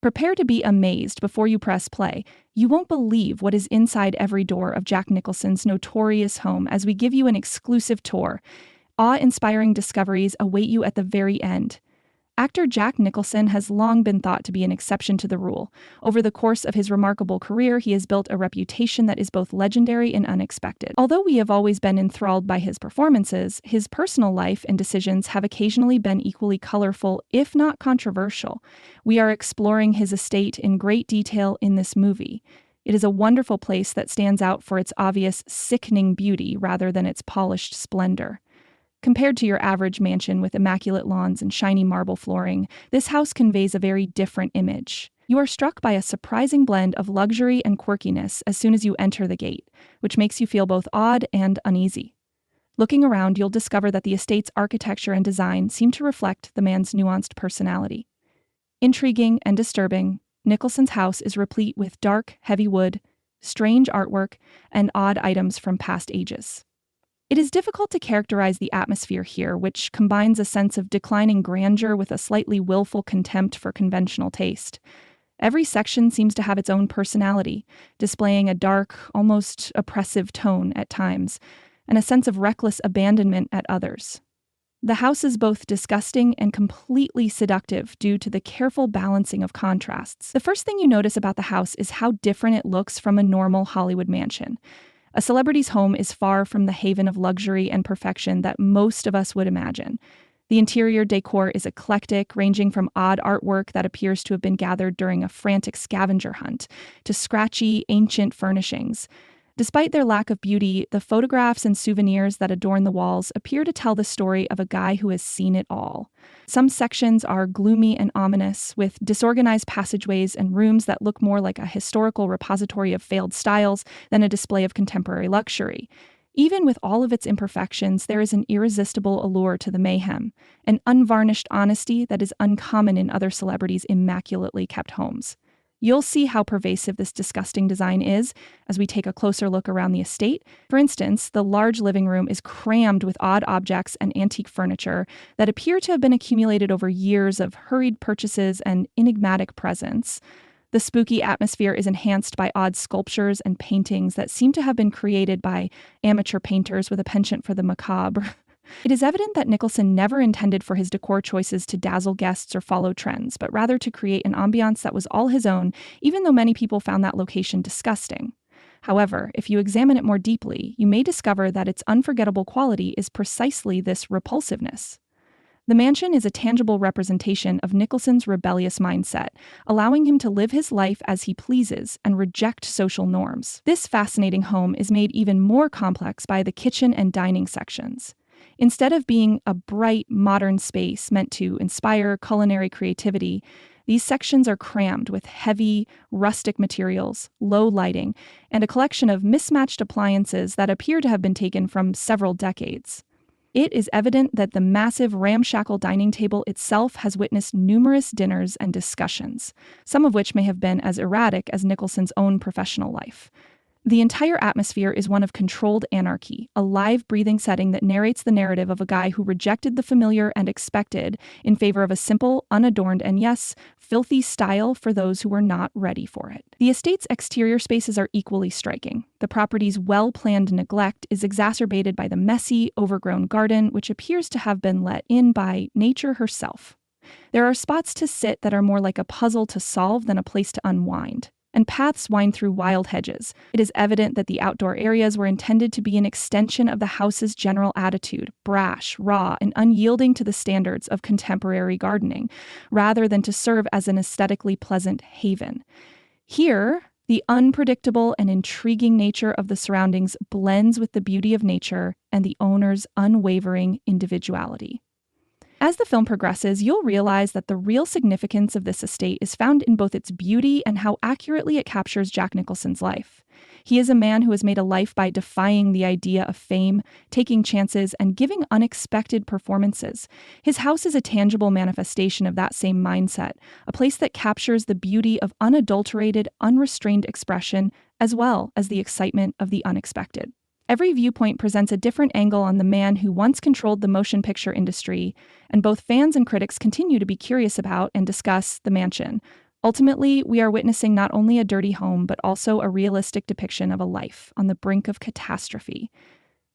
Prepare to be amazed before you press play. You won't believe what is inside every door of Jack Nicholson's notorious home as we give you an exclusive tour. Awe-inspiring discoveries await you at the very end. Actor Jack Nicholson has long been thought to be an exception to the rule. Over the course of his remarkable career, he has built a reputation that is both legendary and unexpected. Although we have always been enthralled by his performances, his personal life and decisions have occasionally been equally colorful, if not controversial. We are exploring his estate in great detail in this movie. It is a wonderful place that stands out for its obvious, sickening beauty rather than its polished splendor. Compared to your average mansion with immaculate lawns and shiny marble flooring, this house conveys a very different image. You are struck by a surprising blend of luxury and quirkiness as soon as you enter the gate, which makes you feel both awed and uneasy. Looking around, you'll discover that the estate's architecture and design seem to reflect the man's nuanced personality. Intriguing and disturbing, Nicholson's house is replete with dark, heavy wood, strange artwork, and odd items from past ages. It is difficult to characterize the atmosphere here, which combines a sense of declining grandeur with a slightly willful contempt for conventional taste. Every section seems to have its own personality, displaying a dark, almost oppressive tone at times, and a sense of reckless abandonment at others. The house is both disgusting and completely seductive due to the careful balancing of contrasts. The first thing you notice about the house is how different it looks from a normal Hollywood mansion. A celebrity's home is far from the haven of luxury and perfection that most of us would imagine. The interior decor is eclectic, ranging from odd artwork that appears to have been gathered during a frantic scavenger hunt to scratchy, ancient furnishings. Despite their lack of beauty, the photographs and souvenirs that adorn the walls appear to tell the story of a guy who has seen it all. Some sections are gloomy and ominous, with disorganized passageways and rooms that look more like a historical repository of failed styles than a display of contemporary luxury. Even with all of its imperfections, there is an irresistible allure to the mayhem, an unvarnished honesty that is uncommon in other celebrities' immaculately kept homes. You'll see how pervasive this disgusting design is as we take a closer look around the estate. For instance, the large living room is crammed with odd objects and antique furniture that appear to have been accumulated over years of hurried purchases and enigmatic presents. The spooky atmosphere is enhanced by odd sculptures and paintings that seem to have been created by amateur painters with a penchant for the macabre. It is evident that Nicholson never intended for his decor choices to dazzle guests or follow trends, but rather to create an ambiance that was all his own, even though many people found that location disgusting. However, if you examine it more deeply, you may discover that its unforgettable quality is precisely this repulsiveness. The mansion is a tangible representation of Nicholson's rebellious mindset, allowing him to live his life as he pleases and reject social norms. This fascinating home is made even more complex by the kitchen and dining sections. Instead of being a bright, modern space meant to inspire culinary creativity, these sections are crammed with heavy, rustic materials, low lighting, and a collection of mismatched appliances that appear to have been taken from several decades. It is evident that the massive ramshackle dining table itself has witnessed numerous dinners and discussions, some of which may have been as erratic as Nicholson's own professional life. The entire atmosphere is one of controlled anarchy, a live, breathing setting that narrates the narrative of a guy who rejected the familiar and expected in favor of a simple, unadorned, and yes, filthy style for those who were not ready for it. The estate's exterior spaces are equally striking. The property's well-planned neglect is exacerbated by the messy, overgrown garden, which appears to have been let in by nature herself. There are spots to sit that are more like a puzzle to solve than a place to unwind, and paths wind through wild hedges. It is evident that the outdoor areas were intended to be an extension of the house's general attitude, brash, raw, and unyielding to the standards of contemporary gardening, rather than to serve as an aesthetically pleasant haven. Here, the unpredictable and intriguing nature of the surroundings blends with the beauty of nature and the owner's unwavering individuality. As the film progresses, you'll realize that the real significance of this estate is found in both its beauty and how accurately it captures Jack Nicholson's life. He is a man who has made a life by defying the idea of fame, taking chances, and giving unexpected performances. His house is a tangible manifestation of that same mindset, a place that captures the beauty of unadulterated, unrestrained expression, as well as the excitement of the unexpected. Every viewpoint presents a different angle on the man who once controlled the motion picture industry, and both fans and critics continue to be curious about and discuss the mansion, Ultimately, we are witnessing not only a dirty home, but also a realistic depiction of a life on the brink of catastrophe.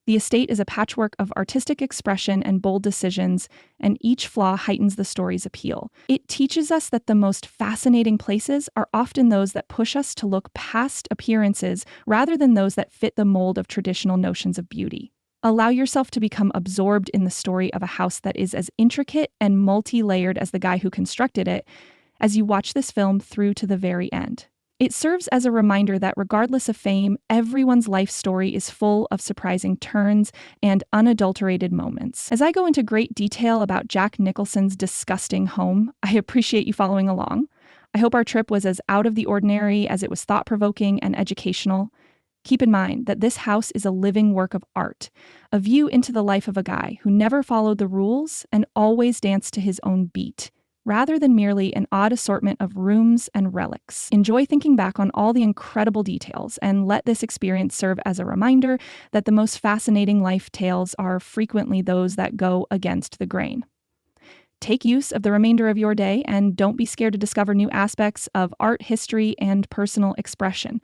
The estate is a patchwork of artistic expression and bold decisions, and each flaw heightens the story's appeal. It teaches us that the most fascinating places are often those that push us to look past appearances rather than those that fit the mold of traditional notions of beauty. Allow yourself to become absorbed in the story of a house that is as intricate and multi-layered as the guy who constructed it as you watch this film through to the very end. It serves as a reminder that regardless of fame, everyone's life story is full of surprising turns and unadulterated moments. As I go into great detail about Jack Nicholson's disgusting home, I appreciate you following along. I hope our trip was as out of the ordinary as it was thought-provoking and educational. Keep in mind that this house is a living work of art, a view into the life of a guy who never followed the rules and always danced to his own beat, rather than merely an odd assortment of rooms and relics. Enjoy thinking back on all the incredible details, and let this experience serve as a reminder that the most fascinating life tales are frequently those that go against the grain. Take use of the remainder of your day, and don't be scared to discover new aspects of art history and personal expression.